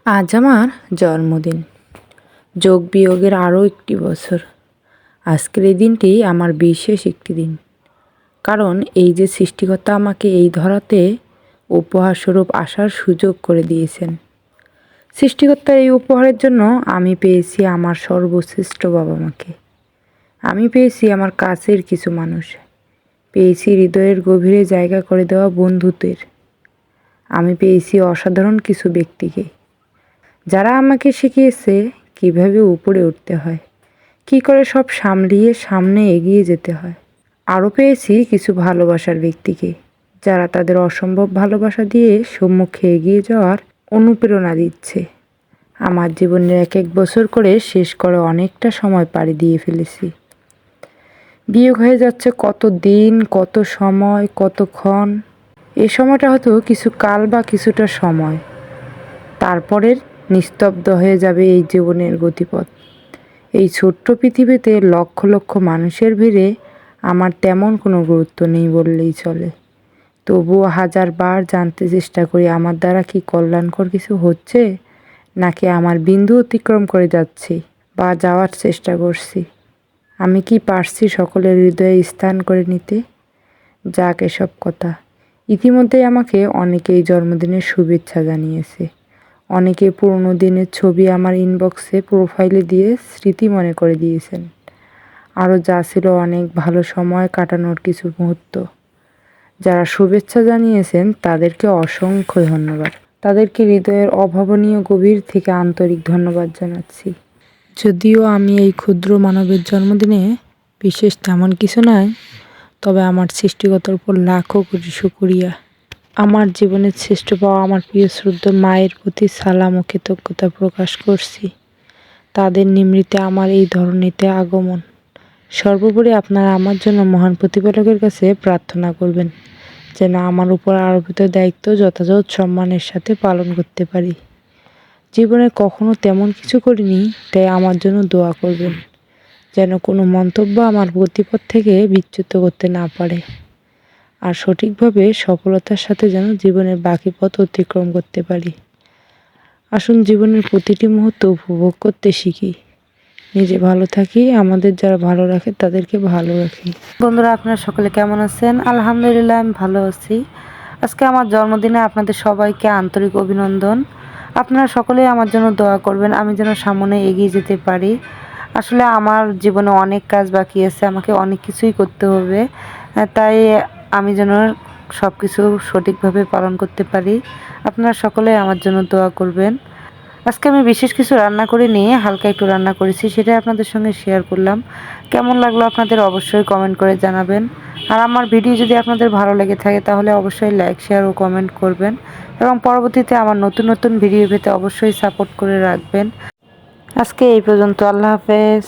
আজ আমার জন্মদিন। যোগ বিয়োগের আরও একটি বছর। আজকের এই দিনটি আমার বিশেষ একটি দিন, কারণ এই যে সৃষ্টিকর্তা আমাকে এই ধরাতে উপহারস্বরূপ আসার সুযোগ করে দিয়েছেন। সৃষ্টিকর্তার এই উপহারের জন্য আমি পেয়েছি আমার সর্বশ্রেষ্ঠ বাবা মাকে, আমি পেয়েছি আমার কাছের কিছু মানুষ, পেয়েছি হৃদয়ের গভীরে জায়গা করে দেওয়া বন্ধুত্বের, আমি পেয়েছি অসাধারণ কিছু ব্যক্তিকে যারা আমাকে শিখিয়েছে কিভাবে উপরে উঠতে হয়, কি করে সব সামলিয়ে সামনে এগিয়ে যেতে হয়। আরও পেয়েছি কিছু ভালোবাসার ব্যক্তিকে যারা তাদের অসম্ভব ভালোবাসা দিয়ে সম্মুখে এগিয়ে যাওয়ার অনুপ্রেরণা দিচ্ছে। আমার জীবনের এক এক বছর করে শেষ করে অনেকটা সময় পাড়ি দিয়ে ফেলেছি। বিয়োগ হয়ে যাচ্ছে কত দিন, কত সময়, কতক্ষণ। এ সময়টা হয়তো কিছু কাল বা কিছুটা সময়, তারপরের নিস্তব্ধ হয়ে যাবে এই জীবনের গতিপথ। এই ছোট্ট পৃথিবীতে লক্ষ লক্ষ মানুষের ভিড়ে আমার তেমন কোনো গুরুত্ব নেই বললেই চলে। তবুও হাজারবার জানতে চেষ্টা করি আমার দ্বারা কি কল্যাণকর কিছু হচ্ছে, নাকি আমার বিন্দু অতিক্রম করে যাচ্ছি বা যাওয়ার চেষ্টা করছি। আমি কি পারছি সকলের হৃদয়ে স্থান করে নিতে? যাক এসব কথা। ইতিমধ্যেই আমাকে অনেকেই জন্মদিনের শুভেচ্ছা জানিয়েছে। অনেকে পুরনো দিনের ছবি আমার ইনবক্সে প্রোফাইলে দিয়ে স্মৃতি মনে করে দিয়েছেন। আরও যা ছিল অনেক ভালো সময় কাটানোর কিছু মুহূর্ত। যারা শুভেচ্ছা জানিয়েছেন তাদেরকে অসংখ্য ধন্যবাদ। তাদেরকে হৃদয়ের অভাবনীয় গভীর থেকে আন্তরিক ধন্যবাদ জানাচ্ছি। যদিও আমি এই ক্ষুদ্র মানবের জন্মদিনে বিশেষ তেমন কিছু নয়, তবে আমার সৃষ্টিকর্তার উপর লাখো কোটি শুকরিয়া। আমার জীবনের শ্রেষ্ঠ পাওয়া আমার প্রিয় শ্রদ্ধা মায়ের প্রতি সালাম ও কৃতজ্ঞতা প্রকাশ করছি। তাদের নিমৃতে আমার এই ধরনীতে আগমন। সর্বোপরি আপনারা আমার জন্য মহান প্রতিপালকের কাছে প্রার্থনা করবেন যেন আমার উপর আরোপিত দায়িত্ব যথাযথ সম্মানের সাথে পালন করতে পারি। জীবনে কখনো তেমন কিছু করিনি, তাই আমার জন্য দোয়া করবেন যেন কোনো মন্তব্য আমার গতিপথ থেকে বিচ্যুত করতে না পারে, আর সঠিকভাবে সফলতার সাথে যেন জীবনের বাকি পথ অতিক্রম করতে পারি। আসুন জীবনের প্রতিটি মুহূর্ত উপভোগ করতে শিখি, নিজে ভালো থাকি, আমাদের যারা ভালো রাখে তাদেরকে ভালো রাখি। বন্ধুরা, আপনারা সকলে কেমন আছেন? আলহামদুলিল্লাহ, আমি ভালো আছি। আজকে আমার জন্মদিনে আপনাদের সবাইকে আন্তরিক অভিনন্দন। আপনারা সকলেই আমার জন্য দোয়া করবেন, আমি যেন সামনে এগিয়ে যেতে পারি। আসলে আমার জীবনে অনেক কাজ বাকি আছে, আমাকে অনেক কিছুই করতে হবে, তাই আমি যেন সব কিছু সঠিকভাবে পালন করতে পারি। আপনারা সকলে আমার জন্য দোয়া করবেন। আজকে আমি বিশেষ কিছু রান্না করে নিয়ে হালকা একটু রান্না করেছি, সেটা আপনাদের সঙ্গে শেয়ার করলাম। কেমন লাগলো আপনাদের অবশ্যই কমেন্ট করে জানাবেন। আর আমার ভিডিও যদি আপনাদের ভালো লেগে থাকে তাহলে অবশ্যই লাইক, শেয়ার ও কমেন্ট করবেন, এবং পরবর্তীতে আমার নতুন নতুন ভিডিও পেতে অবশ্যই সাপোর্ট করে রাখবেন। আজকে এই পর্যন্ত। আল্লাহ হাফেজ।